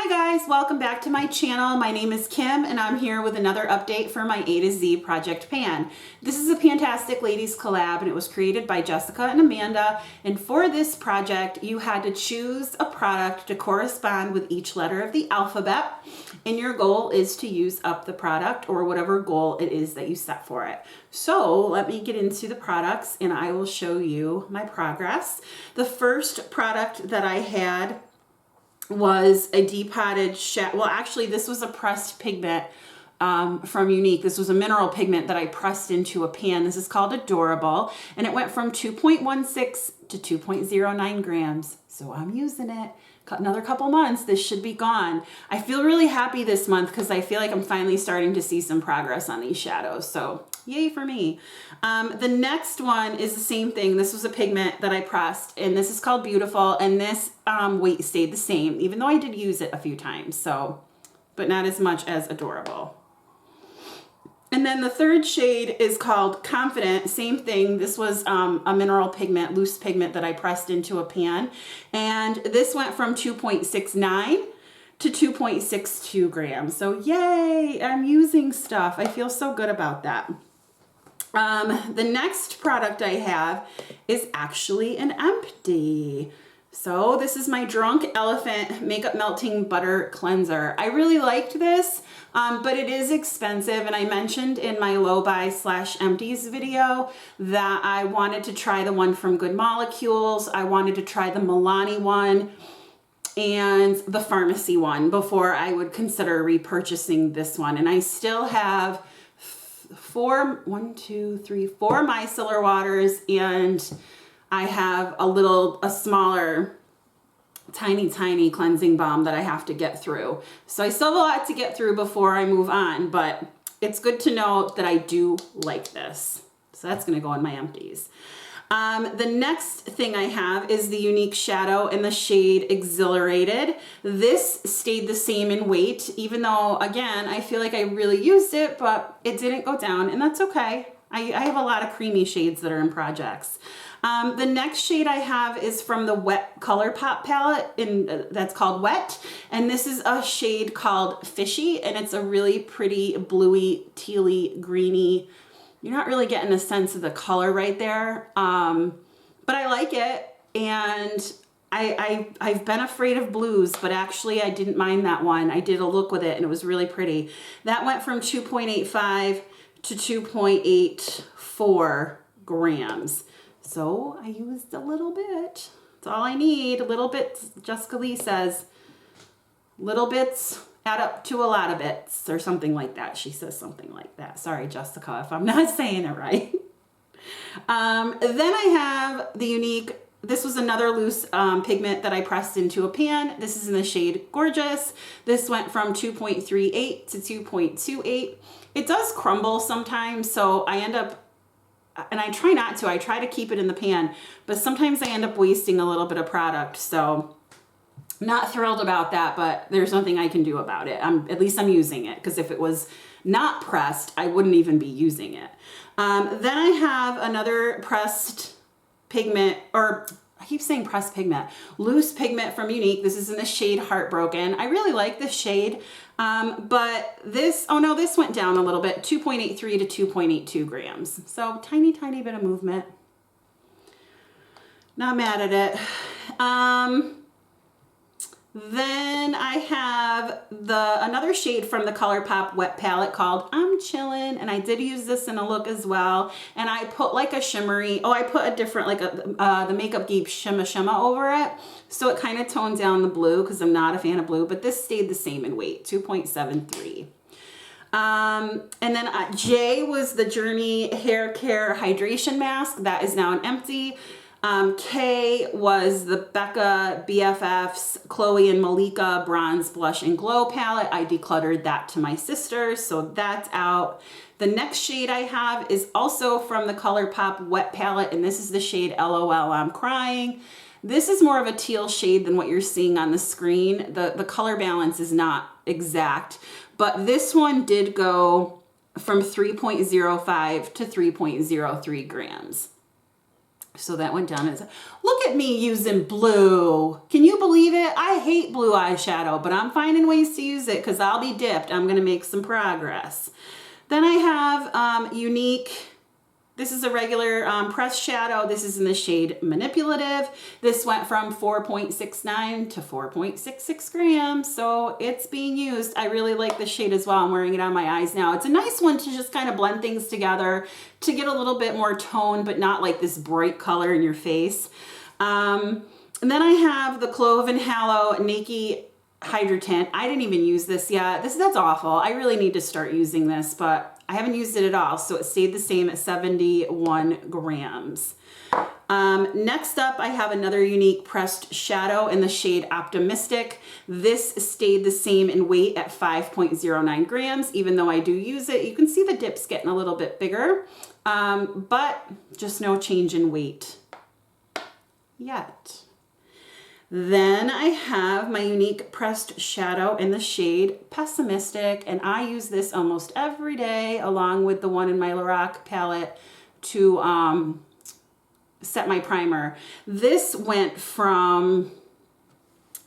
guys, welcome back to my channel. My name is Kim and I'm here with another update for my A to Z Project Pan. This is a PANtastic Ladies collab and it was created by Jessica and Amanda. And for this project, you had to choose a product to correspond with each letter of the alphabet. And your goal is to use up the product or whatever goal it is that you set for it. So let me get into the products and I will show you my progress. The first product that I had was a depotted shadow. Well, actually, this was a pressed pigment from Unique. This was a mineral pigment that I pressed into a pan. This is called Adorable, and it went from 2.16 to 2.09 grams. So I'm using it. Another couple months, this should be gone. I feel really happy this month because I feel like I'm finally starting to see some progress on these shadows. So yay for me. The next one is the same thing. This was a pigment that I pressed and this is called Beautiful, and this weight stayed the same, even though I did use it a few times. So, but not as much as Adorable. And then the third shade is called Confident. Same thing. This was a mineral pigment, loose pigment that I pressed into a pan. And this went from 2.69 to 2.62 grams. So yay, I'm using stuff. I feel so good about that. The next product I have is actually an empty. So this is my Drunk Elephant Makeup Melting Butter Cleanser. I really liked this, but it is expensive. And I mentioned in my low buy / empties video that I wanted to try the one from Good Molecules. I wanted to try the Milani one and the Pharmacy one before I would consider repurchasing this one. And I still have four micellar waters, and I have a smaller, tiny cleansing balm that I have to get through. So I still have a lot to get through before I move on, but it's good to know that I do like this. So that's gonna go in my empties. The next thing I have is the Unique Shadow in the shade Exhilarated. This stayed the same in weight, even though, again, I feel like I really used it, but it didn't go down, and that's okay. I have a lot of creamy shades that are in projects. The next shade I have is from the Wet ColourPop palette, that's called Wet, and this is a shade called Fishy, and it's a really pretty bluey, tealy, greeny. You're not really getting a sense of the color right there, but I like it, and I've been afraid of blues, but actually I didn't mind that one. I did a look with it, and it was really pretty. That went from 2.85 to 2.84 grams. So I used a little bit. That's all I need. A little bit, Jessica Lee says, little bits add up to a lot of bits, or something like that. She says something like that. Sorry, Jessica, if I'm not saying it right. Then I have the Unique, this was another loose pigment that I pressed into a pan. This is in the shade Gorgeous. This went from 2.38 to 2.28. It does crumble sometimes, so I end up, and I try not to, I try to keep it in the pan, but sometimes I end up wasting a little bit of product. So not thrilled about that, but there's nothing I can do about it. At least I'm using it, because if it was not pressed, I wouldn't even be using it. Then I have another pressed pigment, or I keep saying pressed pigment, loose pigment from Unique. This is in the shade Heartbroken. I really like this shade, but this, oh no, this went down a little bit, 2.83 to 2.82 grams. So tiny bit of movement. Not mad at it. Then I have another shade from the ColourPop Wet palette called I'm Chillin', and I did use this in a look as well. And I put like a shimmery, I put a different, like the Makeup Geek Shimma over it. So it kind of toned down the blue because I'm not a fan of blue, but this stayed the same in weight, 2.73. And then J was the Journey Hair Care Hydration Mask. That is now an empty. K was the Becca BFF's Chloe and Malika Bronze Blush and Glow palette. I decluttered that to my sister, so that's out. The next shade I have is also from the ColourPop Wet palette, and this is the shade LOL I'm Crying. This is more of a teal shade than what you're seeing on the screen. The color balance is not exact, but this one did go from 3.05 to 3.03 grams. So that went down. Look at me using blue. Can you believe it? I hate blue eyeshadow, but I'm finding ways to use it because I'll be dipped. I'm going to make some progress. Then I have Unique. This is a regular pressed shadow. This is in the shade Manipulative. This went from 4.69 to 4.66 grams. So it's being used. I really like this shade as well. I'm wearing it on my eyes now. It's a nice one to just kind of blend things together to get a little bit more tone, but not like this bright color in your face. And then I have the Clove and Hallow Naked Hydra Tint. I didn't even use this yet. That's awful. I really need to start using this, but I haven't used it at all, so it stayed the same at 71 grams. Next up, I have another Unique pressed shadow in the shade Optimistic. This stayed the same in weight at 5.09 grams, even though I do use it. You can see the dip's getting a little bit bigger, but just no change in weight yet. Then I have my Unique pressed shadow in the shade Pessimistic, and I use this almost every day along with the one in my Lorac palette to set my primer. This went from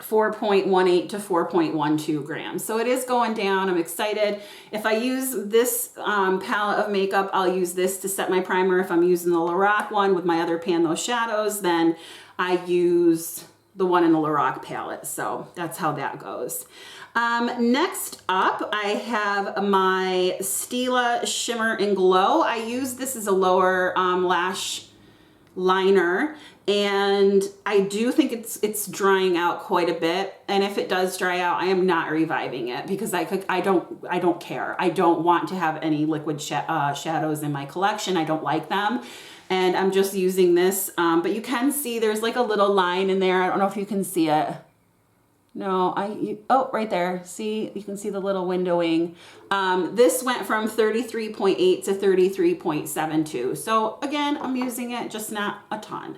4.18 to 4.12 grams. So it is going down. I'm excited. If I use this palette of makeup, I'll use this to set my primer. If I'm using the Lorac one with my other Pan Those Shadows, then I use the one in the Lorac palette. So that's how that goes. Next up, I have my Stila Shimmer and Glow. I use this as a lower lash liner, and I do think it's drying out quite a bit. And if it does dry out, I am not reviving it because I don't care. I don't want to have any liquid shadows in my collection. I don't like them. And I'm just using this, but you can see there's like a little line in there. I don't know if you can see it. No, oh, right there. See, you can see the little windowing. This went from 33.8 to 33.72. So again, I'm using it, just not a ton.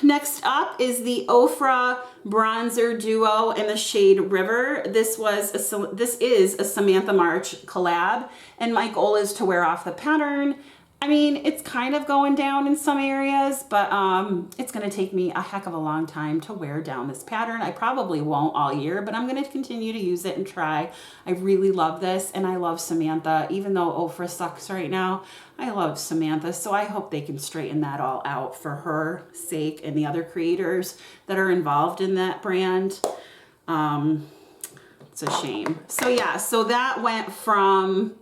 Next up is the Ofra Bronzer Duo in the shade River. This is a Samantha March collab, and my goal is to wear off the pattern. I mean, it's kind of going down in some areas, but it's going to take me a heck of a long time to wear down this pattern. I probably won't all year, but I'm going to continue to use it and try. I really love this, and I love Samantha. Even though Ofra sucks right now, I love Samantha, so I hope they can straighten that all out for her sake and the other creators that are involved in that brand. It's a shame. So yeah, so that went from...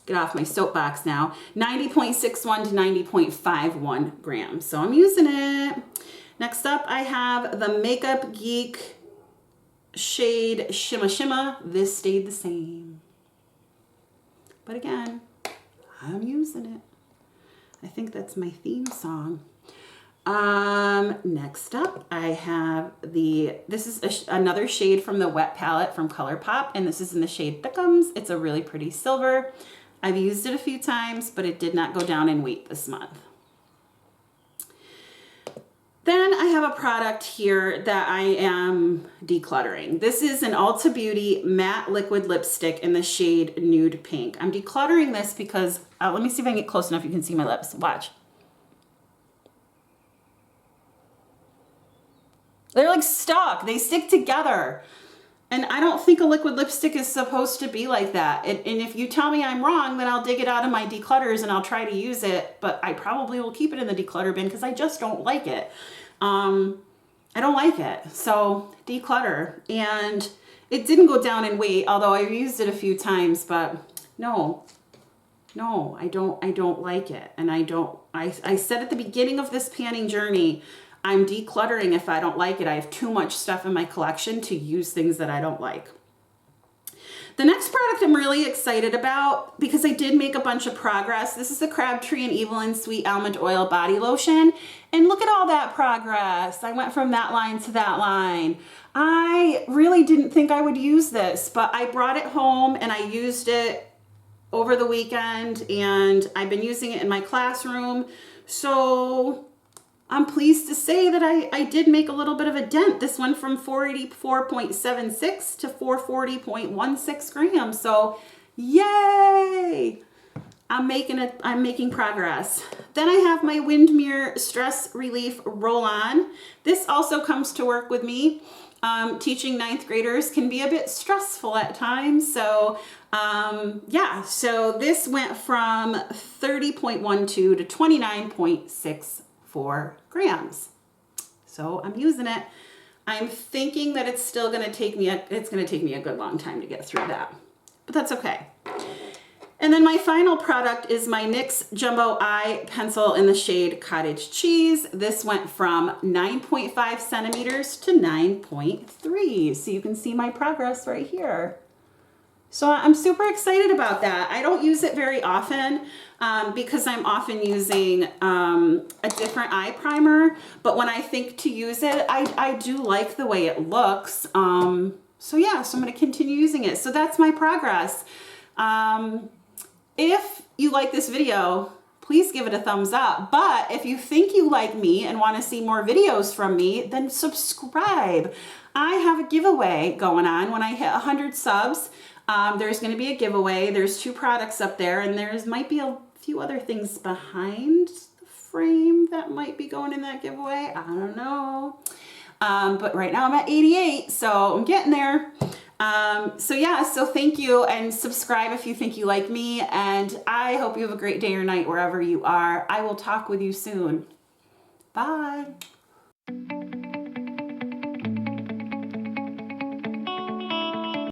get off my soapbox now, 90.61 to 90.51 grams. So I'm using it. Next up, I have the Makeup Geek shade Shimma Shimma. This stayed the same. But again, I'm using it. I think that's my theme song. Next up, I have this is another shade from the Wet palette from ColourPop, and this is in the shade Thickums. It's a really pretty silver. I've used it a few times, but it did not go down in weight this month. Then I have a product here that I am decluttering. This is an Ulta Beauty matte liquid lipstick in the shade Nude Pink. I'm decluttering this because, let me see if I can get close enough you can see my lips. Watch. They're like stuck. They stick together. And I don't think a liquid lipstick is supposed to be like that. And if you tell me I'm wrong, then I'll dig it out of my declutters and I'll try to use it. But I probably will keep it in the declutter bin because I just don't like it. I don't like it. So declutter. And it didn't go down in weight, although I used it a few times. But no, I don't like it. And I said at the beginning of this panning journey, I'm decluttering if I don't like it. I have too much stuff in my collection to use things that I don't like. The next product I'm really excited about because I did make a bunch of progress. This is the Crabtree and Evelyn Sweet Almond Oil Body Lotion. And look at all that progress. I went from that line to that line. I really didn't think I would use this, but I brought it home and I used it over the weekend, and I've been using it in my classroom. So I'm pleased to say that I did make a little bit of a dent. This went from 484.76 to 440.16 grams. So yay! I'm making progress. Then I have my Windmere Stress Relief Roll-On. This also comes to work with me. Teaching ninth graders can be a bit stressful at times. So yeah, so this went from 30.12 to 29.64 grams. So I'm using it. I'm thinking that it's still going to take me a good long time to get through that, but that's okay. And then my final product is my NYX Jumbo Eye Pencil in the shade Cottage Cheese. This went from 9.5 centimeters to 9.3. So you can see my progress right here. So I'm super excited about that. I don't use it very often because I'm often using a different eye primer. But when I think to use it, I do like the way it looks. So yeah, so I'm going to continue using it. So that's my progress. If you like this video, please give it a thumbs up. But if you think you like me and want to see more videos from me, then subscribe. I have a giveaway going on. When I hit 100 subs, there's going to be a giveaway. There's 2 products up there, and there's might be a few other things behind the frame that might be going in that giveaway. I don't know. But right now I'm at 88, so I'm getting there. So yeah, so thank you, and subscribe if you think you like me, and I hope you have a great day or night wherever you are. I will talk with you soon. Bye.